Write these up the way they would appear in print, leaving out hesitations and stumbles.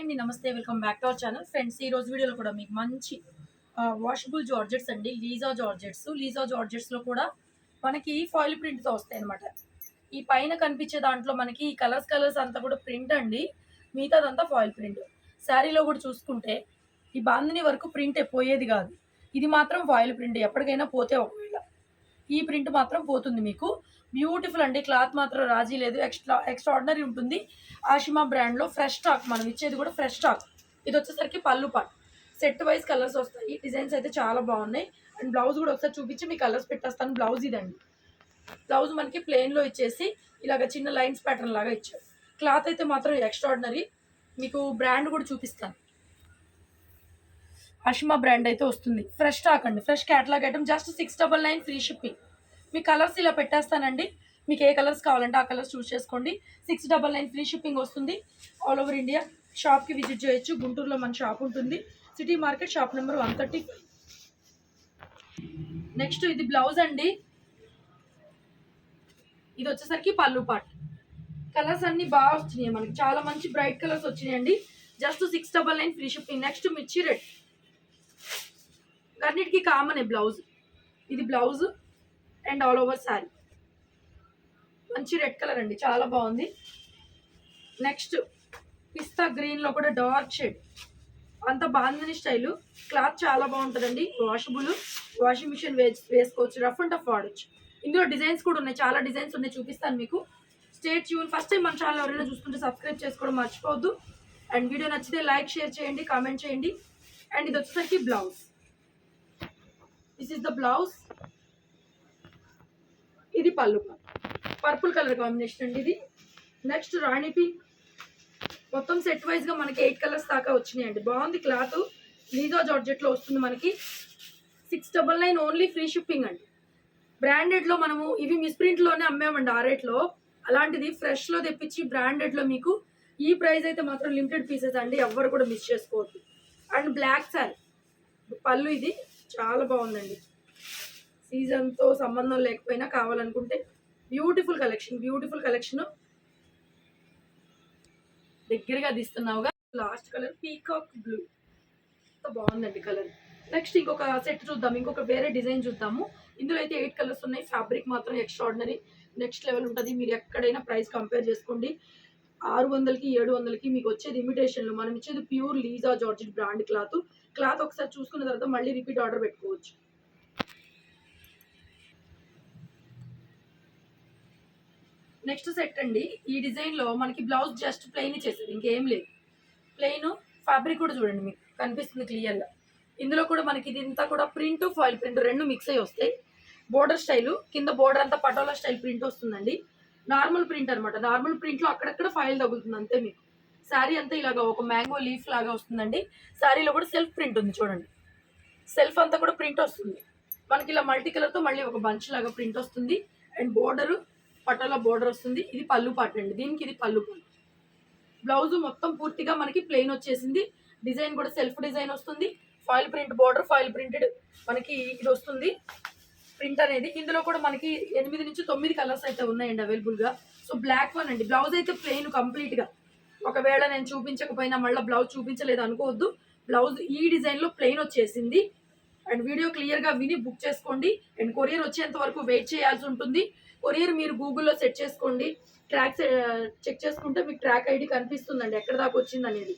అండి నమస్తే welcome back to our channel friends. ఈ రోజు వీడియోలో కూడా మీకు మంచి వాషబుల్ జార్జెట్స్ అండి, లీజా జార్జెట్స్లో కూడా మనకి ఫాయిల్ ప్రింట్తో వస్తాయి అనమాట. ఈ పైన కనిపించే దాంట్లో మనకి ఈ కలర్స్ అంతా కూడా ప్రింట్ అండి, మిగతాదంతా ఫాయిల్ ప్రింట్. శారీలో కూడా చూసుకుంటే ఈ బాందిని వరకు ప్రింట్ పోయేది కాదు, ఇది మాత్రం ఫాయిల్ ప్రింట్. ఎప్పటికైనా పోతే ఒకవేళ ఈ ప్రింట్ మాత్రం పోతుంది మీకు. బ్యూటిఫుల్ అండి, క్లాత్ మాత్రం రాజీ లేదు, ఎక్స్ట్రాడినరీ ఉంటుంది. ఆషిమా బ్రాండ్లో ఫ్రెష్ స్టాక్, మనం ఇచ్చేది కూడా ఫ్రెష్ స్టాక్. ఇది వచ్చేసరికి పళ్ళు పాట్, సెట్ వైజ్ కలర్స్ వస్తాయి. డిజైన్స్ అయితే చాలా బాగున్నాయి. అండ్ బ్లౌజ్ కూడా ఒకసారి చూపించి మీ కలర్స్ పెట్టేస్తాను. బ్లౌజ్ ఇదండి, బ్లౌజ్ మనకి ప్లెయిన్లో ఇచ్చేసి ఇలాగ చిన్న లైన్స్ ప్యాటర్న్ లాగా ఇచ్చారు. క్లాత్ అయితే మాత్రం ఎక్స్ట్రాడినరీ. మీకు బ్రాండ్ కూడా చూపిస్తాను. అషిమా బ్రాండ్ అయితే వస్తుంది. ఫ్రెష్ స్టాక్ అండి, fresh catalogue item, just 699 free shipping. మీ కలర్స్ ఇలా పెట్టేస్తానండి, మీకు ఏ కలర్స్ కావాలంటే ఆ కలర్స్ చూస్ చేసుకోండి. 699 ఫ్రీ షిప్పింగ్ వస్తుంది. ఆల్ ఓవర్ ఇండియా షాప్కి విజిట్ చేయొచ్చు. గుంటూరులో మన షాప్ ఉంటుంది, city market, shop number 135. Next ఇది బ్లౌజ్ అండి, ఇది వచ్చేసరికి పళ్ళు పాట్. కలర్స్ అన్ని బాగా వచ్చినాయి మనకి, చాలా మంచి బ్రైట్ కలర్స్ వచ్చినాయండి. Just 699 free shipping. నెక్స్ట్ మిర్చి రెడ్, అన్నిటికీ కామన్ బ్లౌజ్. ఇది blouse and all over sari మంచి రెడ్ కలర్ అండి, చాలా బాగుంది. నెక్స్ట్ పిస్తా గ్రీన్లో కూడా డార్క్ షేడ్, అంత బాందని స్టైలు. క్లాత్ చాలా బాగుంటుందండి, వాషబుల్, వాషింగ్ మిషన్ వేసుకోవచ్చు, రఫ్ అండ్ టఫ్ వాడచ్చు. ఇందులో డిజైన్స్ కూడా ఉన్నాయి, చాలా డిజైన్స్ ఉన్నాయి, చూపిస్తాను మీకు. Stay tune. ఫస్ట్ టైం మన ఛానల్ ఎవరైనా చూస్తుంటే సబ్స్క్రైబ్ చేసుకోవడం మర్చిపోవద్దు. అండ్ వీడియో నచ్చితే లైక్, షేర్ చేయండి, కామెంట్ చేయండి. అండ్ ఇది వచ్చేసరికి blouse, this is the blouse. ఇది పళ్ళు, పర్పుల్ కలర్ కాంబినేషన్ అండి ఇది. నెక్స్ట్ రాణి పింక్. మొత్తం సెట్ వైజ్గా మనకి 8 కలర్స్ దాకా వచ్చినాయండి. బాగుంది క్లాత్, లీజా జార్జెట్లో వస్తుంది మనకి. 699 ఓన్లీ, ఫ్రీ షిప్పింగ్ అండి. బ్రాండెడ్లో మనము ఇవి మిస్ప్రింట్లోనే అమ్మామండి ఆ రేట్లో, అలాంటిది ఫ్రెష్లో తెప్పించి బ్రాండెడ్లో మీకు ఈ ప్రైస్ అయితే మాత్రం లిమిటెడ్ పీసెస్ అండి, ఎవ్వరు కూడా మిస్ చేసుకోవద్దు. అండ్ బ్లాక్ శారీ పళ్ళు, ఇది చాలా బాగుందండి. సీజన్తో సంబంధం లేకపోయినా కావాలనుకుంటే బ్యూటిఫుల్ కలెక్షన్. దగ్గరగా తీస్తున్నావుగా. లాస్ట్ కలర్ పీకాక్ బ్లూ, బాగుందండి కలర్. నెక్స్ట్ ఇంకొక సెట్ చూద్దాం, ఇంకొక వేరే డిజైన్ చూద్దాము. ఇందులో అయితే 8 కలర్స్ ఉన్నాయి. ఫ్యాబ్రిక్ మాత్రం ఎక్స్ట్రాడినరీ, నెక్స్ట్ లెవెల్ ఉంటుంది. మీరు ఎక్కడైనా ప్రైస్ కంపేర్ చేసుకోండి. 600కి 700కి మీకు వచ్చేది ఇమిటేషన్లో, మనం ఇచ్చేది ప్యూర్ లీజా జార్జెట్ బ్రాండ్ క్లాత్ ఒకసారి చూసుకున్న తర్వాత మళ్ళీ రిపీట్ ఆర్డర్ పెట్టుకోవచ్చు. నెక్స్ట్ సెట్ అండి, ఈ డిజైన్లో మనకి బ్లౌజ్ జస్ట్ ప్లెయిన్ ఇచ్చేసేది, ఇంకేం లేదు. ప్లెయిన్ ఫ్యాబ్రిక్ కూడా చూడండి మీకు కనిపిస్తుంది క్లియర్గా. ఇందులో కూడా మనకి ఇదంతా కూడా ప్రింట్, ఫాయిల్ ప్రింట్ రెండు మిక్స్ అయ్యి వస్తాయి. బోర్డర్ స్టైలు, కింద బోర్డర్ అంతా పటోలా స్టైల్ ప్రింట్ వస్తుందండి. నార్మల్ ప్రింట్ అనమాట, నార్మల్ ప్రింట్లో అక్కడక్కడ ఫైల్ తగులుతుంది అంతే. మీకు శారీ అంతా ఇలాగా ఒక మ్యాంగో లీఫ్ లాగా వస్తుందండి. శారీలో కూడా సెల్ఫ్ ప్రింట్ ఉంది చూడండి, సెల్ఫ్ అంతా కూడా ప్రింట్ వస్తుంది మనకి. ఇలా మల్టీ కలర్తో మళ్ళీ ఒక బంచ్ లాగా ప్రింట్ వస్తుంది. అండ్ బోర్డరు పటోలా బోర్డర్ వస్తుంది. ఇది పళ్ళు పాట అండి, దీనికి ఇది పళ్ళు పాట. బ్లౌజ్ మొత్తం పూర్తిగా మనకి ప్లెయిన్ వచ్చేసింది. డిజైన్ కూడా సెల్ఫ్ డిజైన్ వస్తుంది. Foil print border, foil printed మనకి ఇది వస్తుంది ప్రింట్ అనేది. ఇందులో కూడా మనకి 8 నుంచి 9 కలర్స్ అయితే ఉన్నాయండి అవైలబుల్గా. సో బ్లాక్ వన్ అండి, బ్లౌజ్ అయితే ప్లెయిన్ కంప్లీట్గా. ఒకవేళ నేను చూపించకపోయినా మళ్ళీ బ్లౌజ్ చూపించలేదు అనుకోవద్దు, బ్లౌజ్ ఈ డిజైన్లో ప్లెయిన్ వచ్చేసింది. అండ్ వీడియో క్లియర్గా విని బుక్ చేసుకోండి. అండ్ కొరియర్ వచ్చేంత వరకు వెయిట్ చేయాల్సి ఉంటుంది. కొరియర్ మీరు గూగుల్లో సెట్ చేసుకోండి, ట్రాక్ చెక్ చేసుకుంటే మీకు ట్రాక్ ఐడి కనిపిస్తుందండి ఎక్కడ దాకా వచ్చింది అనేది.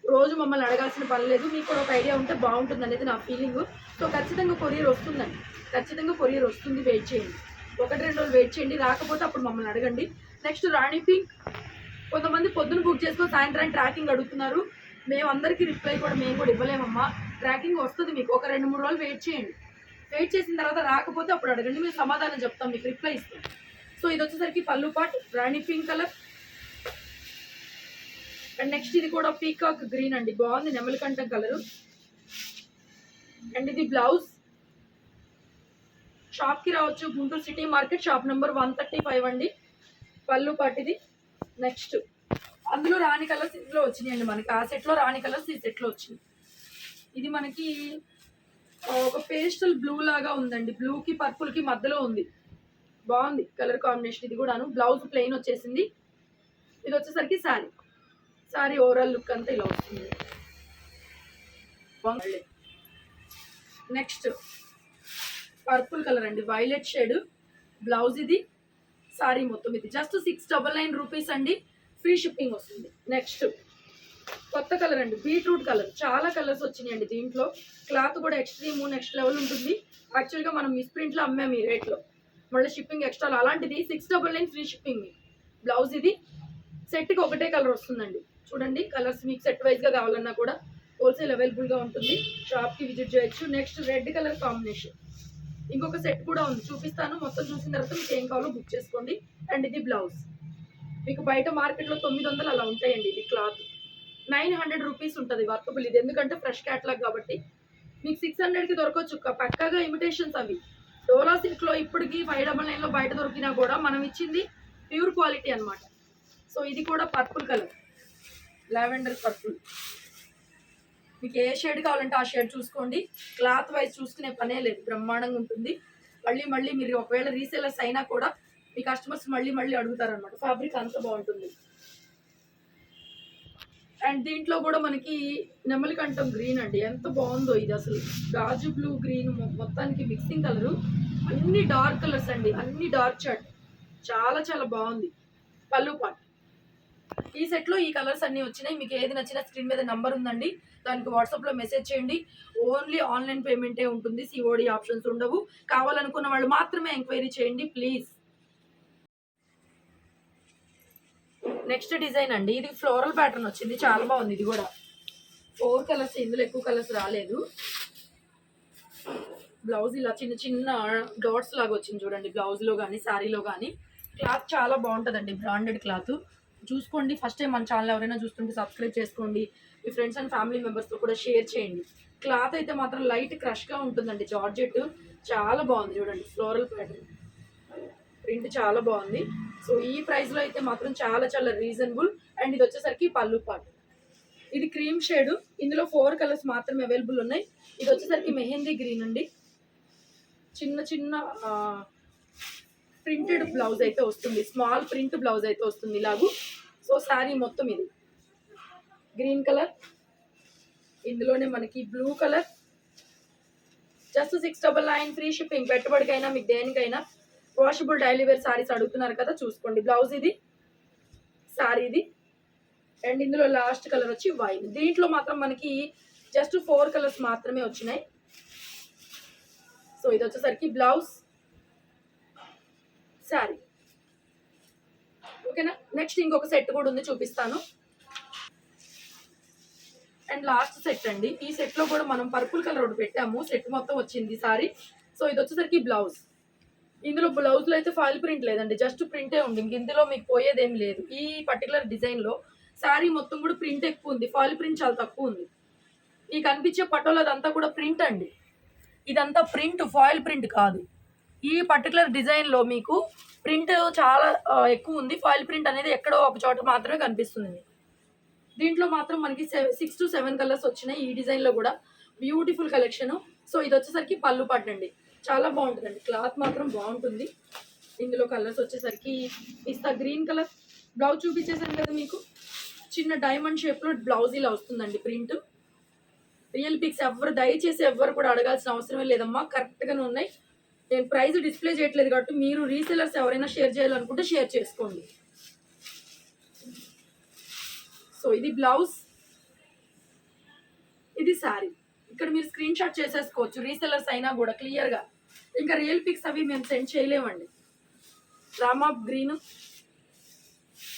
రోజు మమ్మల్ని అడగాల్సిన పని లేదు, మీకు కూడా ఒక ఐడియా ఉంటే బాగుంటుంది అనేది నా ఫీలింగ్. సో ఖచ్చితంగా కొరియర్ వస్తుందండి, ఖచ్చితంగా కొరియర్ వస్తుంది. వెయిట్ చేయండి, 1-2 రోజులు వెయిట్ చేయండి, రాకపోతే అప్పుడు మమ్మల్ని అడగండి. నెక్స్ట్ రాణి పింక్, కొంతమంది పొద్దున బుక్ చేసుకొని సాయంత్రం ట్రాకింగ్ అడుగుతున్నారు. మేము అందరికీ రిప్లై కూడా మేము కూడా ఇవ్వలేమమ్మా. ట్రాకింగ్ వస్తుంది మీకు, ఒక 2-3 రోజులు వెయిట్ చేయండి. వెయిట్ చేసిన తర్వాత రాకపోతే అప్పుడు అడగండి, మేము సమాధానం చెప్తాం, మీకు రిప్లై ఇస్తాం. సో ఇది వచ్చేసరికి పళ్ళు పాట్, rani pink colour. And next ఇది కూడా పీకాక్ గ్రీన్ అండి, బాగుంది, నెమలికంఠం కలరు. అండ్ ఇది బ్లౌజ్. షాప్కి రావచ్చు, Guntur city market, shop number 135 అండి. పళ్ళు పాట్ ఇది. నెక్స్ట్ అందులో రాణి కలర్స్ ఇందులో వచ్చినాయండి మనకి, ఆ సెట్లో రాణి కలర్స్ ఈ సెట్లో వచ్చినాయి. ఇది మనకి ఒక పేస్టల్ బ్లూ లాగా ఉందండి, బ్లూకి పర్పుల్కి మధ్యలో ఉంది, బాగుంది కలర్ కాంబినేషన్. ఇది కూడాను బ్లౌజ్ ప్లెయిన్ వచ్చేసింది. ఇది వచ్చేసరికి శారీ సారీ ఓవరాల్ లుక్ అంతా ఇలా వస్తుంది. నెక్స్ట్ పర్పుల్ కలర్ అండి, వైలెట్ షేడ్ బ్లౌజ్. ఇది సారీ మొత్తం ఇది జస్ట్ 699 రూపీస్ అండి, ఫ్రీ షిప్పింగ్ వస్తుంది. నెక్స్ట్ కొత్త కలర్ అండి, బీట్రూట్ కలర్. చాలా కలర్స్ వచ్చినాయండి దీంట్లో. క్లాత్ కూడా ఎక్స్ట్రీమ్ నెక్స్ట్ లెవెల్ ఉంటుంది. యాక్చువల్గా మనం మిస్ ప్రింట్లో అమ్మాము ఈ రేట్లో, మళ్ళీ షిప్పింగ్ ఎక్స్ట్రా. అలాంటిది 699 ఫ్రీ షిప్పింగ్. బ్లౌజ్ ఇది సెట్కి ఒకటే కలర్ వస్తుందండి. చూడండి కలర్స్ మీకు సెట్ వైజ్గా కావాలన్నా కూడా హోల్సేల్ అవైలబుల్గా ఉంటుంది, షాప్కి విజిట్ చేయొచ్చు. నెక్స్ట్ రెడ్ కలర్ కాంబినేషన్ ఇంకొక సెట్ కూడా ఉంది, చూపిస్తాను. మొత్తం చూసిన తర్వాత మీకు ఏం కావాలో బుక్ చేసుకోండి. అండ్ ఇది బ్లౌజ్. మీకు బయట మార్కెట్లో 900 అలా ఉంటాయండి. ఇది క్లాత్ 900 రూపీస్ ఉంటుంది వర్కబుల్. ఇది ఎందుకంటే ఫ్రెష్ క్యాట్లాగ్ కాబట్టి మీకు 600కి దొరకవచ్చు. పక్కాగా ఇమిటేషన్స్ అవి. డోలా సిల్క్లో ఇప్పటికి 599లో బయట దొరికినా కూడా మనం ఇచ్చింది ప్యూర్ క్వాలిటీ అనమాట. సో ఇది కూడా పర్పుల్ కలర్, లావెండర్ పర్పుల్. మీకు ఏ షేడ్ కావాలంటే ఆ షేడ్ చూసుకోండి. క్లాత్ వైజ్ చూసుకునే పనే లేదు, బ్రహ్మాండంగా ఉంటుంది. మళ్ళీ మీరు ఒకవేళ రీసేలర్స్ అయినా కూడా మీ కస్టమర్స్ మళ్ళీ అడుగుతారనమాట. ఫ్యాబ్రిక్ అంత బాగుంటుంది. అండ్ దీంట్లో కూడా మనకి నెమలికంఠం గ్రీన్ అండి, ఎంత బాగుందో ఇది అసలు. గాజు బ్లూ గ్రీన్ మొత్తానికి మిక్సింగ్ కలరు. అన్ని డార్క్ కలర్స్ అండి, అన్ని డార్క్ షర్ట్. చాలా బాగుంది. పళ్ళు పాట్. ఈ సెట్లో ఈ కలర్స్ అన్నీ వచ్చినాయి. మీకు ఏది నచ్చినా స్క్రీన్ మీద నంబర్ ఉందండి, దానికి వాట్సాప్లో మెసేజ్ చేయండి. ఓన్లీ ఆన్లైన్ పేమెంటే ఉంటుంది, సిఓడి ఆప్షన్స్ ఉండవు. కావాలనుకున్న వాళ్ళు మాత్రమే ఎంక్వైరీ చేయండి ప్లీజ్. నెక్స్ట్ డిజైన్ అండి, ఇది ఫ్లోరల్ ప్యాటర్న్ వచ్చింది, చాలా బాగుంది. ఇది కూడా 4 కలర్స్, ఇందులో ఎక్కువ కలర్స్ రాలేదు. బ్లౌజ్ ఇలా చిన్న డాట్స్ లాగా వచ్చింది చూడండి, బ్లౌజ్లో కానీ శారీలో కానీ. క్లాత్ చాలా బాగుంటుందండి, బ్రాండెడ్ క్లాత్. చూసుకోండి. ఫస్ట్ టైం మన ఛానల్ ఎవరైనా చూస్తుంటే సబ్స్క్రైబ్ చేసుకోండి. మీ ఫ్రెండ్స్ అండ్ ఫ్యామిలీ మెంబర్స్తో కూడా షేర్ చేయండి. క్లాత్ అయితే మాత్రం లైట్ క్రష్గా ఉంటుందండి, జార్జెట్. చాలా బాగుంది చూడండి, ఫ్లోరల్ ప్యాటర్న్ ప్రింట్ చాలా బాగుంది. సో ఈ ప్రైస్లో అయితే మాత్రం చాలా రీజనబుల్. అండ్ ఇది వచ్చేసరికి పళ్ళు పాటు. ఇది క్రీమ్ షేడ్, ఇందులో 4 కలర్స్ మాత్రమే అవైలబుల్ ఉన్నాయి. ఇది వచ్చేసరికి మెహందీ గ్రీన్ అండి. చిన్న ప్రింటెడ్ బ్లౌజ్ అయితే వస్తుంది, స్మాల్ ప్రింట్ బ్లౌజ్ అయితే వస్తుంది ఇలాగూ. సో శారీ మొత్తం ఇది గ్రీన్ కలర్, ఇందులోనే మనకి blue colour. Just 699 free shipping. పెట్టుబడికైనా మీకు దేనికైనా. వాషబుల్ డైలీ వేర్ శారీస్ అడుగుతున్నారు కదా, చూసుకోండి. బ్లౌజ్ ఇది, శారీ ఇది. అండ్ ఇందులో లాస్ట్ కలర్ వచ్చి వైట్. దీంట్లో మాత్రం మనకి జస్ట్ 4 కలర్స్ మాత్రమే వచ్చినాయి. సో ఇది వచ్చేసరికి బ్లౌజ్, శారీ. ఓకేనా. నెక్స్ట్ ఇంకొక సెట్ కూడా ఉంది, చూపిస్తాను. అండ్ లాస్ట్ సెట్ అండి, ఈ సెట్లో కూడా మనం పర్పుల్ కలర్ ఒకటి పెట్టాము. సెట్ మొత్తం వచ్చింది సారీ. సో ఇది వచ్చేసరికి బ్లౌజ్. ఇందులో బ్లౌజ్లో అయితే ఫాయిల్ ప్రింట్ లేదండి, జస్ట్ ప్రింటే ఉంది. ఇందులో మీకు పోయేదేం లేదు. ఈ పర్టికులర్ డిజైన్లో శారీ మొత్తం కూడా ప్రింట్ ఎక్కువ ఉంది, ఫాయిల్ ప్రింట్ చాలా తక్కువ ఉంది. ఈ కనిపించే పటోలు అదంతా కూడా ప్రింట్ అండి, ఇదంతా ప్రింట్, ఫాయిల్ ప్రింట్ కాదు. ఈ పర్టికులర్ డిజైన్లో మీకు ప్రింట్ చాలా ఎక్కువ ఉంది, ఫాయిల్ ప్రింట్ అనేది ఎక్కడో ఒక చోట మాత్రమే కనిపిస్తుంది. దీంట్లో మాత్రం మనకి 6 to 7 కలర్స్ వచ్చినాయి. ఈ డిజైన్లో కూడా బ్యూటిఫుల్ కలెక్షన్. సో ఇది వచ్చేసరికి పళ్ళు పట్టండి, చాలా బాగుంటుందండి. క్లాత్ మాత్రం బాగుంటుంది. ఇందులో కలర్స్ వచ్చేసరికి పిస్తా గ్రీన్ కలర్. బ్లౌజ్ చూపించేసాను కదా మీకు, చిన్న డైమండ్ షేప్లో బ్లౌజ్ ఇలా వస్తుందండి ప్రింట్. రియల్ పిక్స్ దయచేసి ఎవరు కూడా అడగాల్సిన అవసరమే లేదమ్మా, కరెక్ట్గానే ఉన్నాయి. నేను ప్రైస్ డిస్ప్లే చేయట్లేదు కాబట్టి మీరు రీసెలర్స్ ఎవరైనా షేర్ చేయాలనుకుంటే షేర్ చేసుకోండి. సో ఇది బ్లౌజ్, ఇది శారీ. ఇక్కడ మీరు స్క్రీన్ షాట్ చేసేసుకోవచ్చు, రీసెలర్స్ అయినా కూడా క్లియర్గా. ఇంకా రియల్ పిక్స్ అవి మేము సెండ్ చేయలేమండి. రామా గ్రీన్,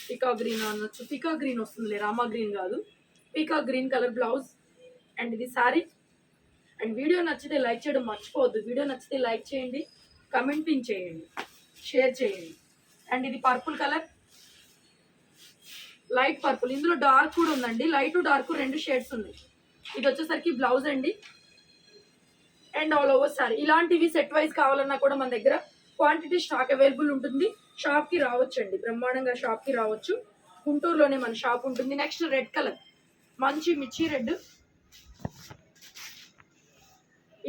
పీకా గ్రీన్ అనొచ్చు. పీకా గ్రీన్ వస్తుందిలే, రామా గ్రీన్ కాదు. పీకా గ్రీన్ కలర్ బ్లౌజ్. అండ్ ఇది శారీ. అండ్ వీడియో నచ్చితే లైక్ చేయడం మర్చిపోవద్దు. వీడియో నచ్చితే లైక్ చేయండి, కమెంటింగ్ చేయండి, షేర్ చేయండి. అండ్ ఇది పర్పుల్ కలర్, లైట్ పర్పుల్. ఇందులో డార్క్ కూడా ఉందండి, లైట్ డార్క్ 2 షేడ్స్ ఉన్నాయి. ఇది వచ్చేసరికి బ్లౌజ్ అండి. And all over sorry. ఇలాంటివి సెట్ వైజ్ కావాలన్నా కూడా మన దగ్గర క్వాంటిటీ స్టాక్ అవైలబుల్ ఉంటుంది. షాప్కి రావచ్చు అండి, బ్రహ్మాండంగా షాప్కి రావచ్చు. గుంటూరులోనే మన షాప్ ఉంటుంది. నెక్స్ట్ రెడ్ కలర్, మంచి మిర్చి రెడ్.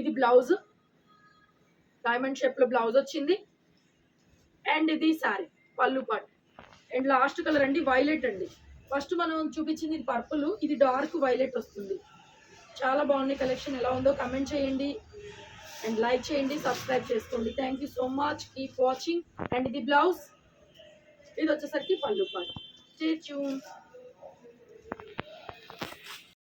ఇది బ్లౌజ్, డైమండ్ షేప్లో బ్లౌజ్ వచ్చింది. అండ్ ఇది శారీ, పళ్ళు పాట్. అండ్ లాస్ట్ కలర్ అండి వైలెట్ అండి, ఫస్ట్ మనం చూపించింది ఇది పర్పుల్, ఇది డార్క్ వైలెట్ వస్తుంది. చాలా బాగుంది కలెక్షన్. ఎలా ఉందో కమెంట్ చేయండి అండ్ లైక్ చేయండి, సబ్స్క్రైబ్ చేసుకోండి. Thank you so much, keep watching. And ఇది బ్లౌజ్, ఇది వచ్చేసరికి పళ్ళు పాటు. Stay tune.